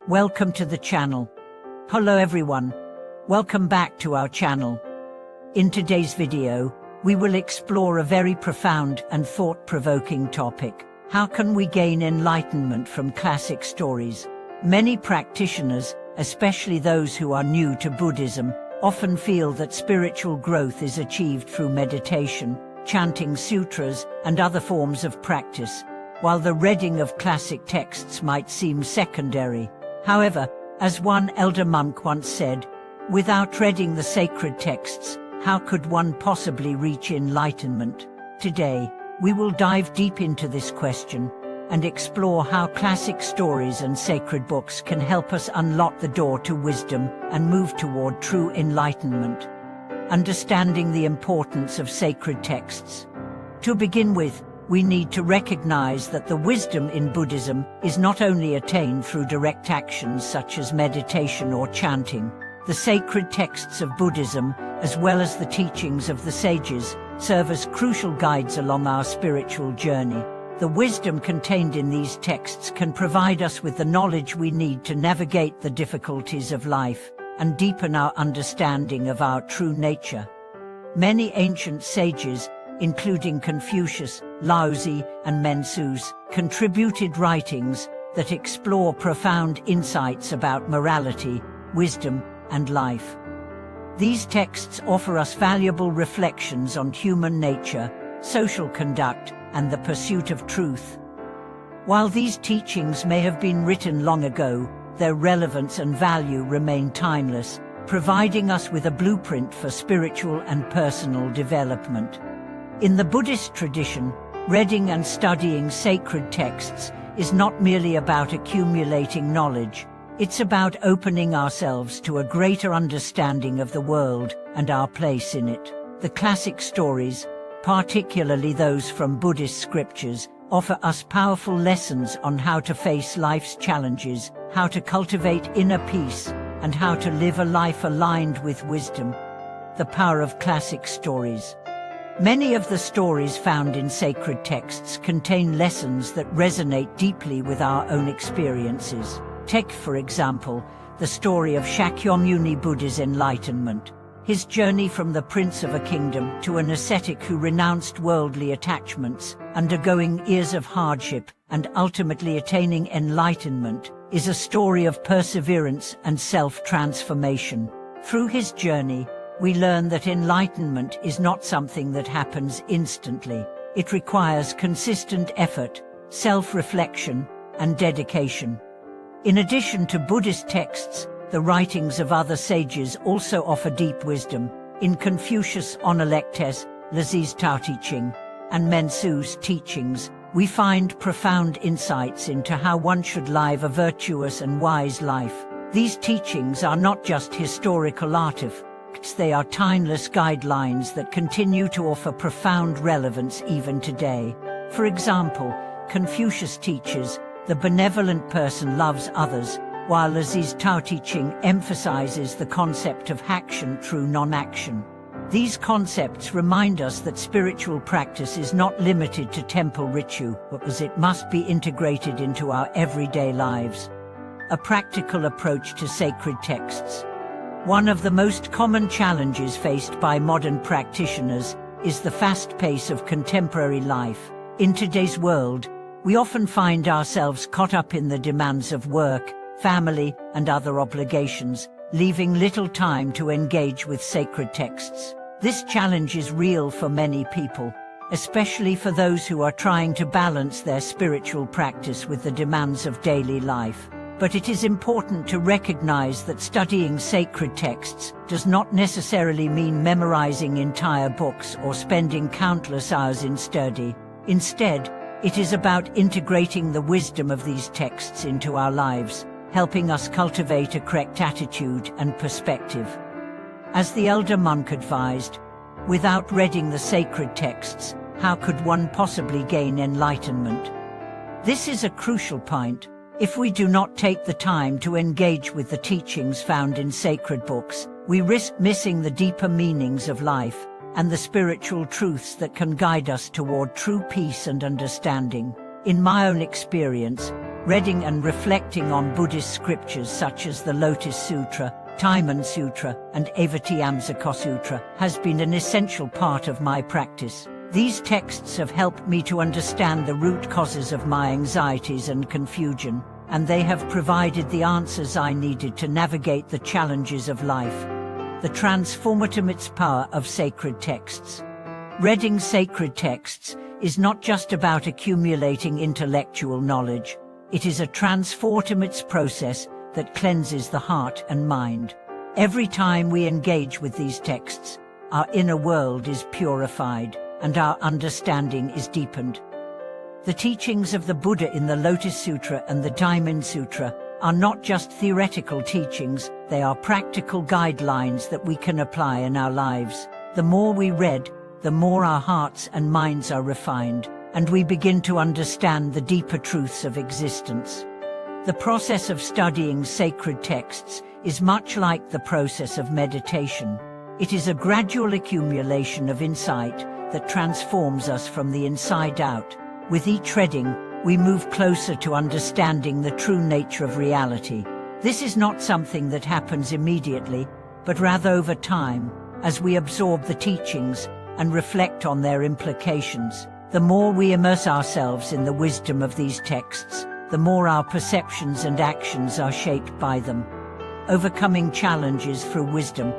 Welcome to the channel. Hello everyone. Welcome back to our channel. In today's video, we will explore a very profound and thought-provoking topic. How can we gain enlightenment from classic stories? Many practitioners, especially those who are new to Buddhism, often feel that spiritual growth is achieved through meditation, chanting sutras, and other forms of practice, while the reading of classic texts might seem secondary. However, as one elder monk once said, without reading the sacred texts, how could one possibly reach enlightenment? Today, we will dive deep into this question and explore how classic stories and sacred books can help us unlock the door to wisdom and move toward true enlightenment. Understanding the importance of sacred texts. To begin with, we need to recognize that the wisdom in Buddhism is not only attained through direct actions such as meditation or chanting. The sacred texts of Buddhism, as well as the teachings of the sages, serve as crucial guides along our spiritual journey. The wisdom contained in these texts can provide us with the knowledge we need to navigate the difficulties of life and deepen our understanding of our true nature. Many ancient sages, including Confucius, Laozi, and Mencius, contributed writings that explore profound insights about morality, wisdom, and life. These texts offer us valuable reflections on human nature, social conduct, and the pursuit of truth. While these teachings may have been written long ago, their relevance and value remain timeless, providing us with a blueprint for spiritual and personal development. In the Buddhist tradition, reading and studying sacred texts is not merely about accumulating knowledge. It's about opening ourselves to a greater understanding of the world and our place in it. The classic stories, particularly those from Buddhist scriptures, offer us powerful lessons on how to face life's challenges, how to cultivate inner peace, and how to live a life aligned with wisdom. The power of classic stories. Many of the stories found in sacred texts contain lessons that resonate deeply with our own experiences. Take, for example, the story of Shakyamuni Buddha's enlightenment. His journey from the prince of a kingdom to an ascetic who renounced worldly attachments, undergoing years of hardship, and ultimately attaining enlightenment, is a story of perseverance and self-transformation. Through his journey, we learn that enlightenment is not something that happens instantly. It requires consistent effort, self-reflection, and dedication. In addition to Buddhist texts, the writings of other sages also offer deep wisdom. In Confucius' Analectes, Lazi's Tao Te Ching, and Mencius' teachings, we find profound insights into how one should live a virtuous and wise life. These teachings are not just historical artifacts, they are timeless guidelines that continue to offer profound relevance even today. For example, Confucius teaches, the benevolent person loves others, while Lazi's Tao Te Ching emphasizes the concept of action through non-action. These concepts remind us that spiritual practice is not limited to temple ritual, but it must be integrated into our everyday lives. A practical approach to sacred texts. One of the most common challenges faced by modern practitioners is the fast pace of contemporary life. In today's world, we often find ourselves caught up in the demands of work, family, and other obligations, leaving little time to engage with sacred texts. This challenge is real for many people, especially for those who are trying to balance their spiritual practice with the demands of daily life. But it is important to recognize that studying sacred texts does not necessarily mean memorizing entire books or spending countless hours in study. Instead, it is about integrating the wisdom of these texts into our lives, helping us cultivate a correct attitude and perspective. As the elder monk advised, without reading the sacred texts, how could one possibly gain enlightenment? This is a crucial point. If we do not take the time to engage with the teachings found in sacred books, we risk missing the deeper meanings of life and the spiritual truths that can guide us toward true peace and understanding. In my own experience, Reading and reflecting on Buddhist scriptures such as the Lotus Sutra, Timon Sutra, and Avatamsaka Sutra has been an essential part of my practice. These texts have helped me to understand the root causes of my anxieties and confusion, and they have provided the answers I needed to navigate the challenges of life. The transformative power of sacred texts. Reading sacred texts is not just about accumulating intellectual knowledge. It is a transformative process that cleanses the heart and mind. Every time we engage with these texts, our inner world is purified and our understanding is deepened. The teachings of the Buddha in the Lotus Sutra and the Timon Sutra are not just theoretical teachings, they are practical guidelines that we can apply in our lives. The more we read, the more our hearts and minds are refined, and we begin to understand the deeper truths of existence. The process of studying sacred texts is much like the process of meditation. It is a gradual accumulation of insight that transforms us from the inside out. With each reading, we move closer to understanding the true nature of reality. This is not something that happens immediately, but rather over time, as we absorb the teachings and reflect on their implications. The more we immerse ourselves in the wisdom of these texts, the more our perceptions and actions are shaped by them. Overcoming challenges through wisdom.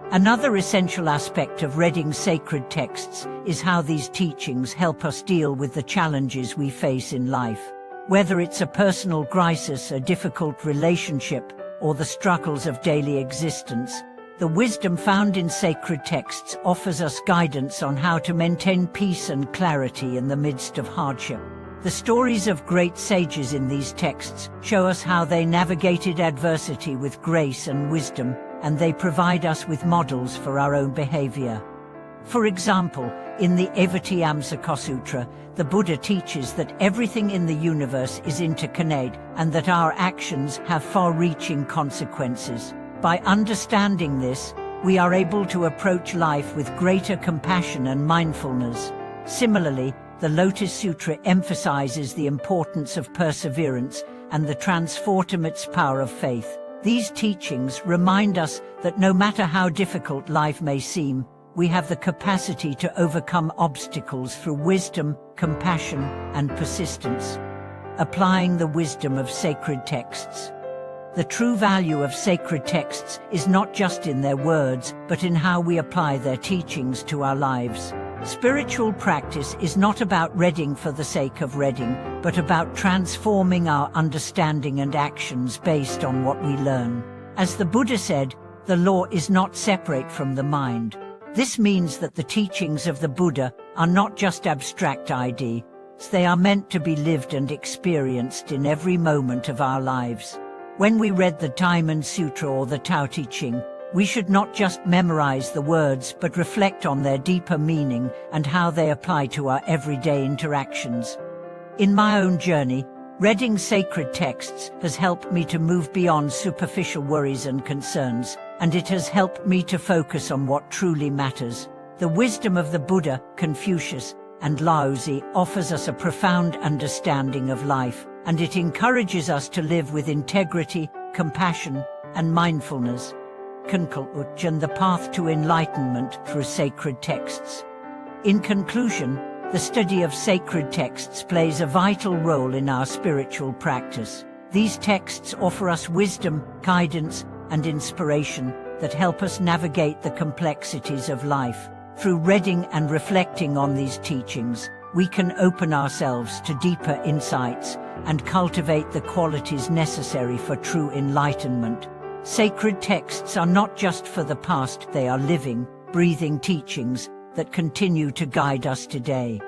Another essential aspect of reading sacred texts is how these teachings help us deal with the challenges we face in life. Whether it's a personal crisis, a difficult relationship, or the struggles of daily existence, the wisdom found in sacred texts offers us guidance on how to maintain peace and clarity in the midst of hardship. The stories of great sages in these texts show us how they navigated adversity with grace and wisdom, and they provide us with models for our own behavior. For example, in the Avatamsaka Sutra, the Buddha teaches that everything in the universe is interconnected and that our actions have far-reaching consequences. By understanding this, we are able to approach life with greater compassion and mindfulness. Similarly, the Lotus Sutra emphasizes the importance of perseverance and the transformative power of faith. These teachings remind us that no matter how difficult life may seem, we have the capacity to overcome obstacles through wisdom, compassion, and persistence. Applying the wisdom of sacred texts. The true value of sacred texts is not just in their words, but in how we apply their teachings to our lives. Spiritual practice is not about reading for the sake of reading, but about transforming our understanding and actions based on what we learn. As the Buddha said, the law is not separate from the mind. This means that the teachings of the Buddha are not just abstract ideas, they are meant to be lived and experienced in every moment of our lives. When we read the Timon Sutra or the Tao Te Ching, we should not just memorize the words but reflect on their deeper meaning and how they apply to our everyday interactions. In my own journey, reading sacred texts has helped me to move beyond superficial worries and concerns, and it has helped me to focus on what truly matters. The wisdom of the Buddha, Confucius, and Lao Tzu offers us a profound understanding of life, and it encourages us to live with integrity, compassion, and mindfulness. Conclusion: the path to enlightenment through sacred texts. In conclusion, the study of sacred texts plays a vital role in our spiritual practice. These texts offer us wisdom, guidance, and inspiration that help us navigate the complexities of life. Through reading and reflecting on these teachings, we can open ourselves to deeper insights and cultivate the qualities necessary for true enlightenment. Sacred texts are not just for the past, they are living, breathing teachings that continue to guide us today.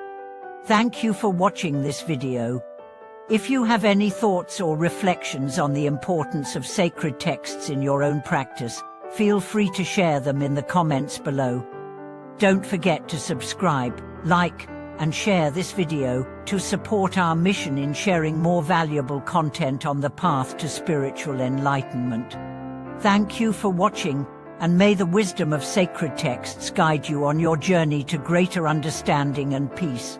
Thank you for watching this video. If you have any thoughts or reflections on the importance of sacred texts in your own practice, feel free to share them in the comments below. Don't forget to subscribe, like, and share this video to support our mission in sharing more valuable content on the path to spiritual enlightenment. Thank you for watching, and may the wisdom of sacred texts guide you on your journey to greater understanding and peace.